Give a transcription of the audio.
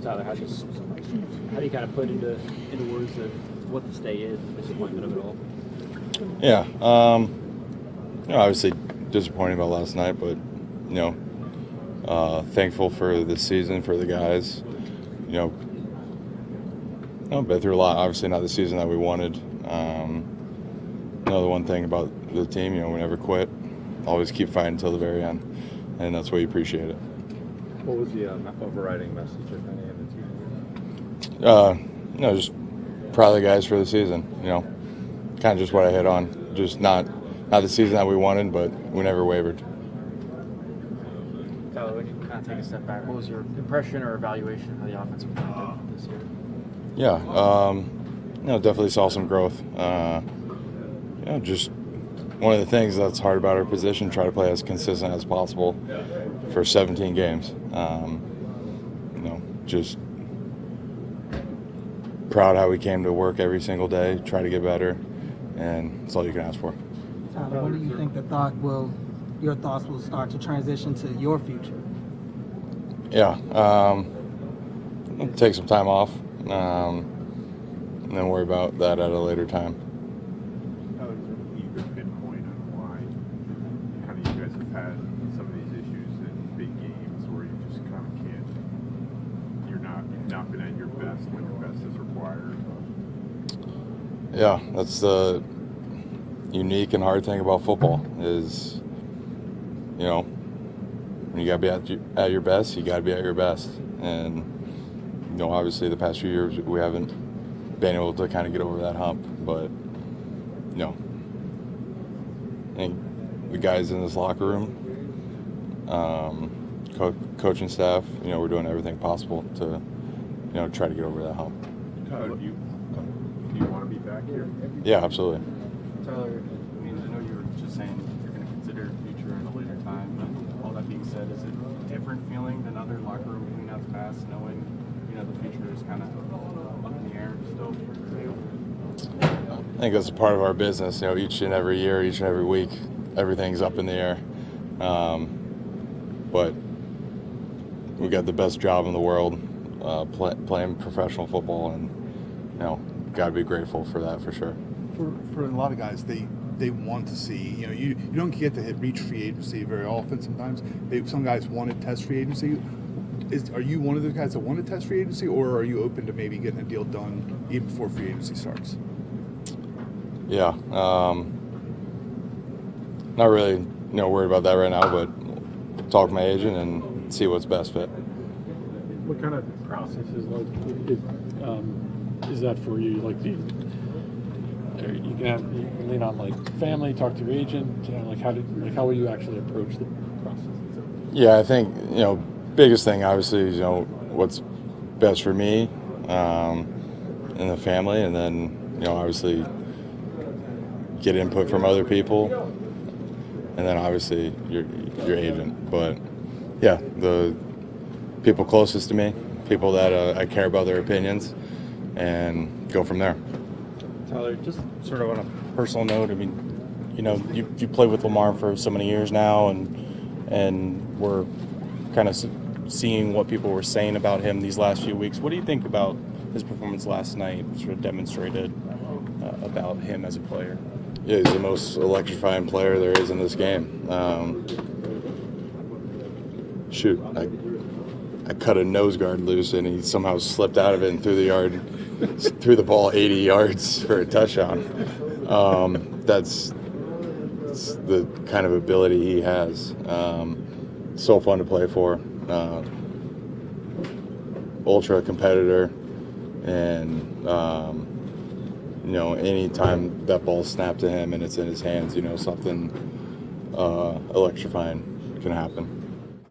Tyler, how do you kind of put into words what the stay is, the disappointment of it all? Yeah, obviously disappointed about last night, but thankful for this season, for the guys. Been through a lot. Obviously, not the season that we wanted. The one thing about the team, we never quit. Always keep fighting until the very end, and that's why you appreciate it. What was the overriding message, if any, of the team? Just proud of the guys for the season. Kind of just what I hit on. Just not the season that we wanted, but we never wavered. Tyler, when you kind of take a step back, what was your impression or evaluation of the offensive line did this year? Yeah, definitely saw some growth. Just one of the things that's hard about our position, try to play as consistent as possible for 17 games. Just proud how we came to work every single day, try to get better, and that's all you can ask for. Tyler, when do you think your thoughts will start to transition to your future? Yeah, take some time off, and then worry about that at a later time. You could pinpoint on why kind of you guys have had some of these issues in big games where you just kind of can't. You've not been at your best when your best is required. Yeah, that's the unique and hard thing about football is, when you gotta be at your best, you gotta be at your best. And obviously the past few years we haven't been able to kind of get over that hump, but I think the guys in this locker room, coaching staff, we're doing everything possible to try to get over that hump. Tyler, do you want to be back here? Yeah, absolutely. Tyler, I know you were just saying you're going to consider future at a later time, but all that being said, is it a different feeling than other locker room cleanouts past, knowing the future is kind of up in the air still for you? I think that's a part of our business. Each and every year, each and every week, everything's up in the air. But we got the best job in the world, playing professional football, and got to be grateful for that for sure. For a lot of guys, they want to see. You don't get to reach free agency very often. Sometimes some guys want to test free agency. Are you one of those guys that want to test free agency, or are you open to maybe getting a deal done even before free agency starts? Yeah, not really worried about that right now, but talk to my agent and see what's best fit. What kind of process is that for you? Like, you can lean on family, talk to your agent. How will you actually approach the process? Yeah, I think biggest thing obviously is what's best for me and the family, and then obviously get input from other people, and then obviously your agent. But yeah, the people closest to me, people that I care about their opinions, and go from there. Tyler, just sort of on a personal note, you played with Lamar for so many years now, and we're kind of seeing what people were saying about him these last few weeks. What do you think about his performance last night? Sort of demonstrated about him as a player. Yeah, he's the most electrifying player there is in this game. I cut a nose guard loose, and he somehow slipped out of it and threw the ball 80 yards for a touchdown. That's the kind of ability he has. So fun to play for. Ultra competitor, and any time that ball snapped to him and it's in his hands, something electrifying can happen.